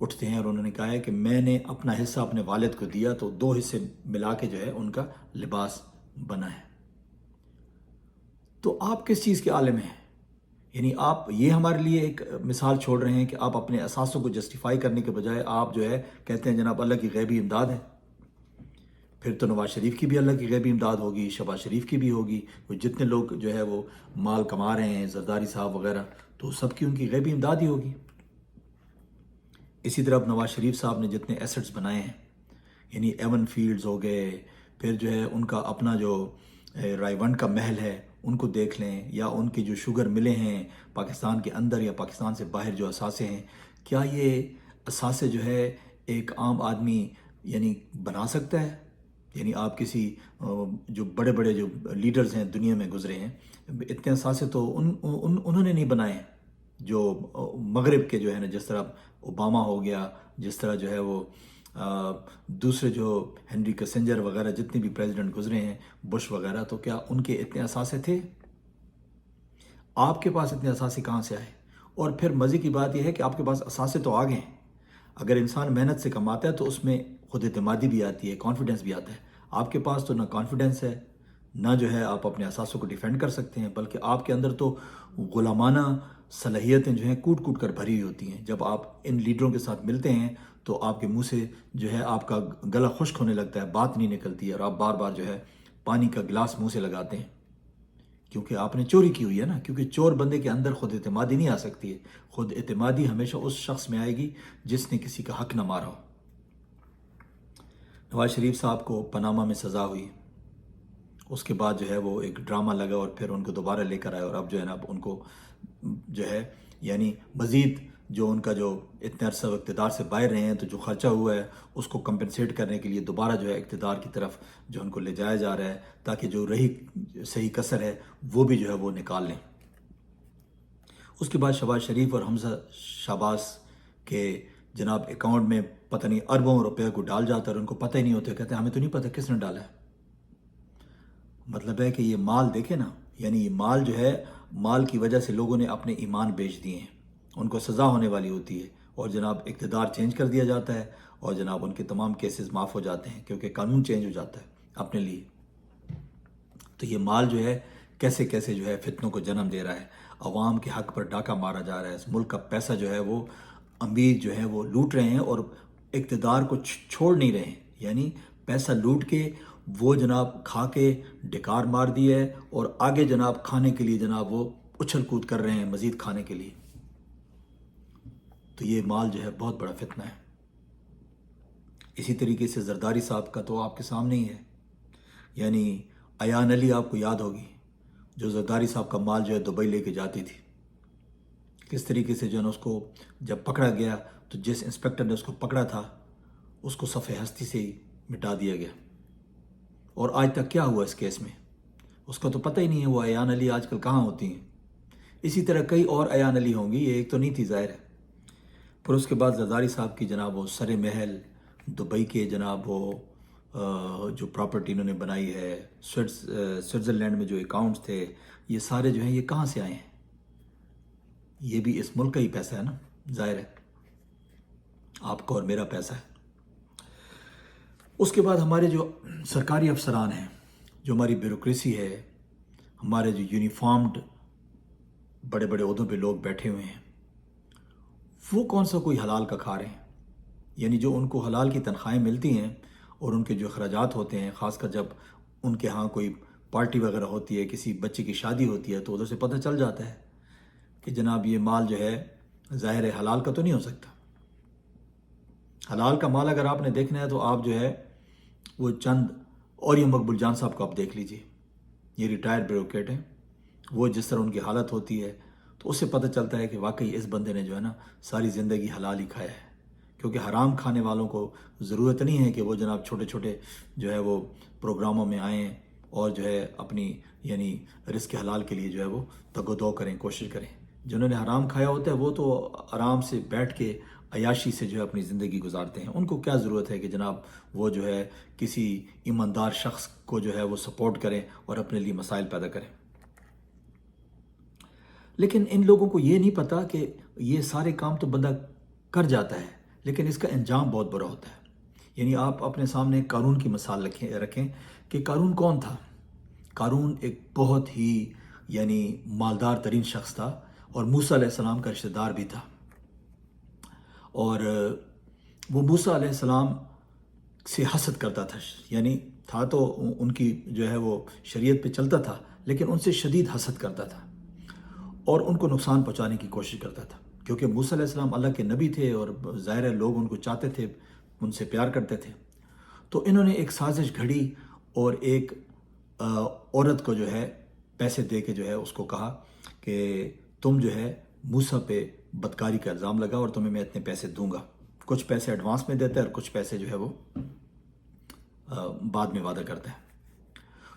اٹھتے ہیں اور انہوں نے کہا ہے کہ میں نے اپنا حصہ اپنے والد کو دیا تو 2 حصے ملا کے جو ہے ان کا لباس بنا ہے۔ تو آپ کس چیز کے عالم ہیں؟ یعنی آپ یہ ہمارے لیے ایک مثال چھوڑ رہے ہیں کہ آپ اپنے اثاثوں کو جسٹیفائی کرنے کے بجائے آپ جو ہے کہتے ہیں جناب اللہ کی غیبی امداد ہے۔ پھر تو نواز شریف کی بھی اللہ کی غیبی امداد ہوگی، شہباز شریف کی بھی ہوگی، وہ جتنے لوگ جو ہے وہ مال کما رہے ہیں، زرداری صاحب وغیرہ، تو سب کی ان کی غیبی امداد ہی ہوگی۔ اسی طرح اب نواز شریف صاحب نے جتنے ایسٹس بنائے ہیں، یعنی ایون فیلڈز ہو گئے، پھر جو ہے ان کا اپنا جو رائے ون کا محل ہے ان کو دیکھ لیں، یا ان کی جو شوگر ملیں ہیں پاکستان کے اندر یا پاکستان سے باہر جو اثاثے ہیں، کیا یہ اثاثے جو ہے ایک عام آدمی یعنی بنا سکتا ہے؟ یعنی آپ کسی جو بڑے بڑے جو لیڈرز ہیں دنیا میں گزرے ہیں، اتنے اثاثے تو انہوں نے نہیں بنائے ہیں۔ جو مغرب کے جو ہے نا، جس طرح اوباما ہو گیا، جس طرح جو ہے وہ دوسرے جو ہنری کسنجر وغیرہ جتنے بھی پریزیڈنٹ گزرے ہیں، بش وغیرہ، تو کیا ان کے اتنے اثاثے تھے؟ آپ کے پاس اتنے اثاثے کہاں سے آئے؟ اور پھر مزے کی بات یہ ہے کہ آپ کے پاس اثاثے تو آ گئے ہیں۔ اگر انسان محنت سے کماتا ہے تو اس میں خود اعتمادی بھی آتی ہے، کانفیڈنس بھی آتا ہے۔ آپ کے پاس تو نہ کانفیڈنس ہے، نہ جو ہے آپ اپنے اثاثوں کو ڈیفینڈ کر سکتے ہیں، بلکہ آپ کے اندر تو غلامانہ صلاحیتیں جو ہیں کوٹ کوٹ کر بھری ہوئی ہوتی ہیں۔ جب آپ ان لیڈروں کے ساتھ ملتے ہیں تو آپ کے منہ سے جو ہے آپ کا گلا خشک ہونے لگتا ہے، بات نہیں نکلتی ہے، اور آپ بار بار جو ہے پانی کا گلاس منہ سے لگاتے ہیں، کیونکہ آپ نے چوری کی ہوئی ہے نا۔ کیونکہ چور بندے کے اندر خود اعتمادی نہیں آ سکتی ہے، خود اعتمادی ہمیشہ اس شخص میں آئے گی جس نے کسی کا حق نہ مارا ہو۔ نواز شریف صاحب کو پاناما میں سزا ہوئی، اس کے بعد جو ہے وہ ایک ڈرامہ لگا اور پھر ان کو دوبارہ لے کر آئے، اور اب جو ہے نا اب ان کو جو ہے یعنی مزید جو ان کا جو اتنے عرصہ اقتدار سے باہر رہے ہیں تو جو خرچہ ہوا ہے اس کو کمپنسیٹ کرنے کے لیے دوبارہ جو ہے اقتدار کی طرف جو ان کو لے جایا جا رہا ہے، تاکہ جو رہی صحیح کسر ہے وہ بھی جو ہے وہ نکال لیں۔ اس کے بعد شہباز شریف اور حمزہ شہباز کے جناب اکاؤنٹ میں پتہ نہیں اربوں روپے کو ڈال جاتا ہے، اور ان کو پتہ ہی نہیں ہوتا، کہتے ہیں ہمیں تو نہیں پتہ کس نے ڈالا ہے۔ مطلب ہے کہ یہ مال دیکھیں نا، یعنی یہ مال جو ہے، مال کی وجہ سے لوگوں نے اپنے ایمان بیچ دیے ہیں، ان کو سزا ہونے والی ہوتی ہے، اور جناب اقتدار چینج کر دیا جاتا ہے، اور جناب ان کے تمام کیسز معاف ہو جاتے ہیں، کیونکہ قانون چینج ہو جاتا ہے اپنے لیے۔ تو یہ مال جو ہے کیسے کیسے جو ہے فتنوں کو جنم دے رہا ہے، عوام کے حق پر ڈاکہ مارا جا رہا ہے، اس ملک کا پیسہ جو ہے وہ امیر جو ہے وہ لوٹ رہے ہیں اور اقتدار کو چھوڑ نہیں رہے ہیں، یعنی پیسہ لوٹ کے وہ جناب کھا کے ڈکار مار دی ہے، اور آگے جناب کھانے کے لیے جناب وہ اچھل کود کر رہے ہیں مزید کھانے کے لیے۔ تو یہ مال جو ہے بہت بڑا فتنہ ہے۔ اسی طریقے سے زرداری صاحب کا تو آپ کے سامنے ہی ہے، یعنی ایان علی آپ کو یاد ہوگی، جو زرداری صاحب کا مال جو ہے دبئی لے کے جاتی تھی، کس طریقے سے جو ہے نا اس کو جب پکڑا گیا تو جس انسپکٹر نے اس کو پکڑا تھا اس کو صفحہ ہستی سے ہی مٹا دیا گیا، اور آج تک کیا ہوا اس کیس میں اس کا تو پتہ ہی نہیں ہے۔ وہ ایان علی آج کل کہاں ہوتی ہیں؟ اسی طرح کئی اور ایان علی ہوں گی، یہ ایک تو نہیں تھی ظاہر ہے۔ پھر اس کے بعد زرداری صاحب کی جناب وہ سر محل دبئی کے جناب وہ جو پراپرٹی انہوں نے بنائی ہے، سوئٹزرلینڈ میں جو اکاؤنٹس تھے، یہ سارے جو ہیں یہ کہاں سے آئے ہیں؟ یہ بھی اس ملک کا ہی پیسہ ہے نا، ظاہر ہے آپ کا اور میرا پیسہ ہے۔ اس کے بعد ہمارے جو سرکاری افسران ہیں، جو ہماری بیوروکریسی ہے، ہمارے جو یونیفارمڈ بڑے بڑے عہدوں پہ لوگ بیٹھے ہوئے ہیں، وہ کون سا کوئی حلال کا کھا رہے ہیں؟ یعنی جو ان کو حلال کی تنخواہیں ملتی ہیں اور ان کے جو اخراجات ہوتے ہیں، خاص کر جب ان کے ہاں کوئی پارٹی وغیرہ ہوتی ہے، کسی بچے کی شادی ہوتی ہے، تو ادھر سے پتہ چل جاتا ہے کہ جناب یہ مال جو ہے ظاہر ہے حلال کا تو نہیں ہو سکتا۔ حلال کا مال اگر آپ نے دیکھنا ہے تو آپ جو ہے وہ چند، اور یہ مقبول جان صاحب کو آپ دیکھ لیجئے، یہ ریٹائرڈ بیوروکریٹ ہیں، وہ جس طرح ان کی حالت ہوتی ہے تو اس سے پتہ چلتا ہے کہ واقعی اس بندے نے جو ہے نا ساری زندگی حلال ہی کھایا ہے۔ کیونکہ حرام کھانے والوں کو ضرورت نہیں ہے کہ وہ جناب چھوٹے چھوٹے جو ہے وہ پروگراموں میں آئیں اور جو ہے اپنی یعنی رزق حلال کے لیے جو ہے وہ تگ و دو کریں، کوشش کریں۔ جنہوں نے حرام کھایا ہوتا ہے وہ تو آرام سے بیٹھ کے عیاشی سے جو ہے اپنی زندگی گزارتے ہیں، ان کو کیا ضرورت ہے کہ جناب وہ جو ہے کسی ایماندار شخص کو جو ہے وہ سپورٹ کریں اور اپنے لیے مسائل پیدا کریں۔ لیکن ان لوگوں کو یہ نہیں پتہ کہ یہ سارے کام تو بندہ کر جاتا ہے، لیکن اس کا انجام بہت برا ہوتا ہے. یعنی آپ اپنے سامنے ایک قارون کی مثال رکھیں کہ قارون کون تھا. قارون ایک بہت ہی یعنی مالدار ترین شخص تھا اور موسیٰ علیہ السلام کا رشتہ دار بھی تھا. اور وہ موسیٰ علیہ السلام سے حسد کرتا تھا. یعنی تھا تو ان کی جو ہے وہ شریعت پہ چلتا تھا، لیکن ان سے شدید حسد کرتا تھا اور ان کو نقصان پہنچانے کی کوشش کرتا تھا. کیونکہ موسیٰ علیہ السلام اللہ کے نبی تھے اور ظاہر ہے لوگ ان کو چاہتے تھے، ان سے پیار کرتے تھے. تو انہوں نے ایک سازش گھڑی اور ایک عورت کو جو ہے پیسے دے کے جو ہے اس کو کہا کہ تم جو ہے موسیٰ پہ بدکاری کا الزام لگا اور تمہیں میں اتنے پیسے دوں گا. کچھ پیسے ایڈوانس میں دیتا ہے اور کچھ پیسے جو ہے وہ بعد میں وعدہ کرتا ہے.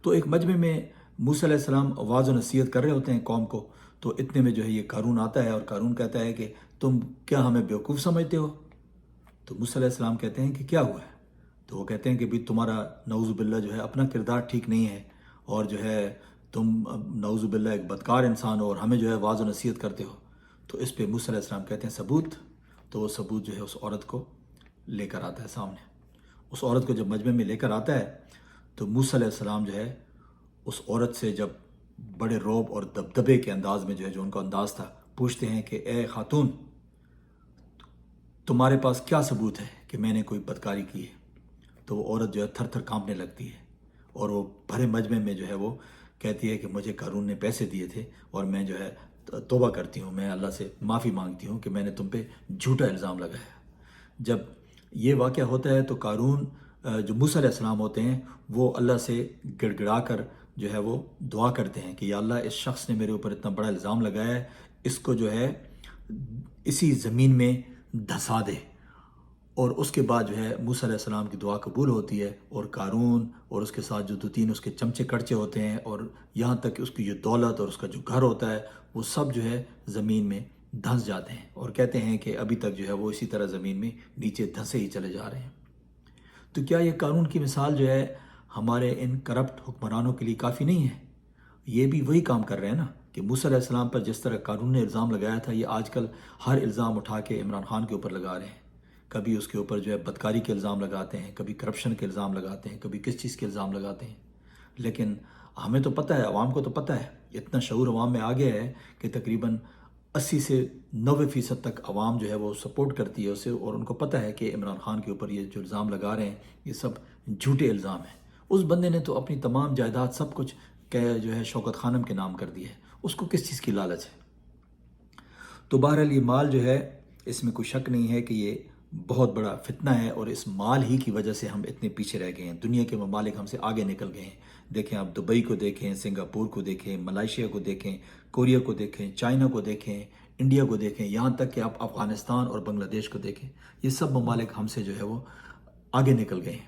تو ایک مجمع میں موسیٰ علیہ السلام واعظ و نصیحت کر رہے ہوتے ہیں قوم کو، تو اتنے میں جو ہے یہ قارون آتا ہے اور قارون کہتا ہے کہ تم کیا ہمیں بیوقوف سمجھتے ہو؟ تو موسیٰ علیہ السلام کہتے ہیں کہ کیا ہوا ہے؟ تو وہ کہتے ہیں کہ بھی تمہارا نعوذ باللہ جو ہے اپنا کردار ٹھیک نہیں ہے اور جو ہے تم نعوذ باللہ ایک بدکار انسان ہو اور ہمیں جو ہے واعظ و نصیحت کرتے ہو. تو اس پہ موسیٰ علیہ السلام کہتے ہیں ثبوت. تو وہ ثبوت جو ہے اس عورت کو لے کر آتا ہے سامنے. اس عورت کو جب مجمع میں لے کر آتا ہے تو موسیٰ علیہ السلام جو ہے اس عورت سے جب بڑے روب اور دبدبے کے انداز میں جو ہے جو ان کا انداز تھا پوچھتے ہیں کہ اے خاتون، تمہارے پاس کیا ثبوت ہے کہ میں نے کوئی بدکاری کی ہے؟ تو وہ عورت جو ہے تھر تھر کانپنے لگتی ہے اور وہ بھرے مجمع میں جو ہے وہ کہتی ہے کہ مجھے قارون نے پیسے دیے تھے اور میں جو ہے توبہ کرتی ہوں، میں اللہ سے معافی مانگتی ہوں کہ میں نے تم پہ جھوٹا الزام لگایا. جب یہ واقعہ ہوتا ہے تو قارون جو موسیٰ علیہ السلام ہوتے ہیں وہ اللہ سے گڑ گڑا کر جو ہے وہ دعا کرتے ہیں کہ یا اللہ اس شخص نے میرے اوپر اتنا بڑا الزام لگایا ہے، اس کو جو ہے اسی زمین میں دھسا دے. اور اس کے بعد جو ہے موسیٰ علیہ السلام کی دعا قبول ہوتی ہے اور قارون اور اس کے ساتھ جو دو تین اس کے چمچے کڑچے ہوتے ہیں اور یہاں تک کہ اس کی جو دولت اور اس کا جو گھر ہوتا ہے وہ سب جو ہے زمین میں دھنس جاتے ہیں اور کہتے ہیں کہ ابھی تک جو ہے وہ اسی طرح زمین میں نیچے دھنسے ہی چلے جا رہے ہیں. تو کیا یہ قارون کی مثال جو ہے ہمارے ان کرپٹ حکمرانوں کے لیے کافی نہیں ہے؟ یہ بھی وہی کام کر رہے ہیں نا کہ موسیٰ علیہ السلام پر جس طرح قارون نے الزام لگایا تھا، یہ آج کل ہر الزام اٹھا کے عمران خان کے اوپر لگا رہے ہیں. کبھی اس کے اوپر جو ہے بدکاری کے الزام لگاتے ہیں، کبھی کرپشن کے الزام لگاتے ہیں، کبھی کس چیز کے الزام لگاتے ہیں. لیکن ہمیں تو پتہ ہے، عوام کو تو پتہ ہے، اتنا شعور عوام میں آ گیا ہے کہ تقریباً 80 سے 90% تک عوام جو ہے وہ سپورٹ کرتی ہے اسے اور ان کو پتہ ہے کہ عمران خان کے اوپر یہ جو الزام لگا رہے ہیں یہ سب جھوٹے الزام ہیں. اس بندے نے تو اپنی تمام جائیداد سب کچھ جو ہے شوکت خانم کے نام کر دی ہے، اس کو کس چیز کی لالچ ہے؟ تو بہرحال یہ مال جو ہے اس میں کوئی شک نہیں ہے کہ یہ بہت بڑا فتنہ ہے اور اس مال ہی کی وجہ سے ہم اتنے پیچھے رہ گئے ہیں. دنیا کے ممالک ہم سے آگے نکل گئے ہیں. دیکھیں آپ دبئی کو دیکھیں، سنگاپور کو دیکھیں، ملائیشیا کو دیکھیں، کوریا کو دیکھیں، چائنا کو دیکھیں، انڈیا کو دیکھیں، یہاں تک کہ آپ افغانستان اور بنگلہ دیش کو دیکھیں. یہ سب ممالک ہم سے جو ہے وہ آگے نکل گئے ہیں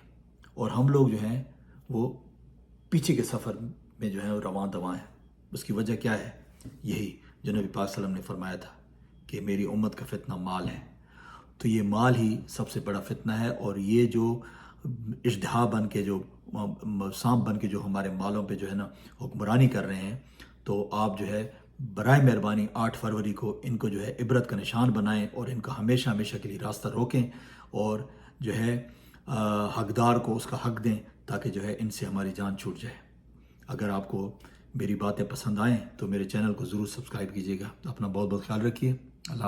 اور ہم لوگ جو ہیں وہ پیچھے کے سفر میں جو ہے رواں دواں ہیں. اس کی وجہ کیا ہے؟ یہی جو نبی پاک صلی اللہ علیہ وسلم نے فرمایا تھا کہ میری امت کا فتنہ مال ہے. تو یہ مال ہی سب سے بڑا فتنہ ہے اور یہ جو اژدہا بن کے جو سانپ بن کے جو ہمارے مالوں پہ جو ہے نا حکمرانی کر رہے ہیں، تو آپ جو ہے برائے مہربانی 8 فروری کو ان کو جو ہے عبرت کا نشان بنائیں اور ان کا ہمیشہ ہمیشہ کے لیے راستہ روکیں اور جو ہے حقدار کو اس کا حق دیں تاکہ جو ہے ان سے ہماری جان چھوٹ جائے. اگر آپ کو میری باتیں پسند آئیں تو میرے چینل کو ضرور سبسکرائب کیجیے گا. اپنا بہت بہت خیال رکھیے. اللہ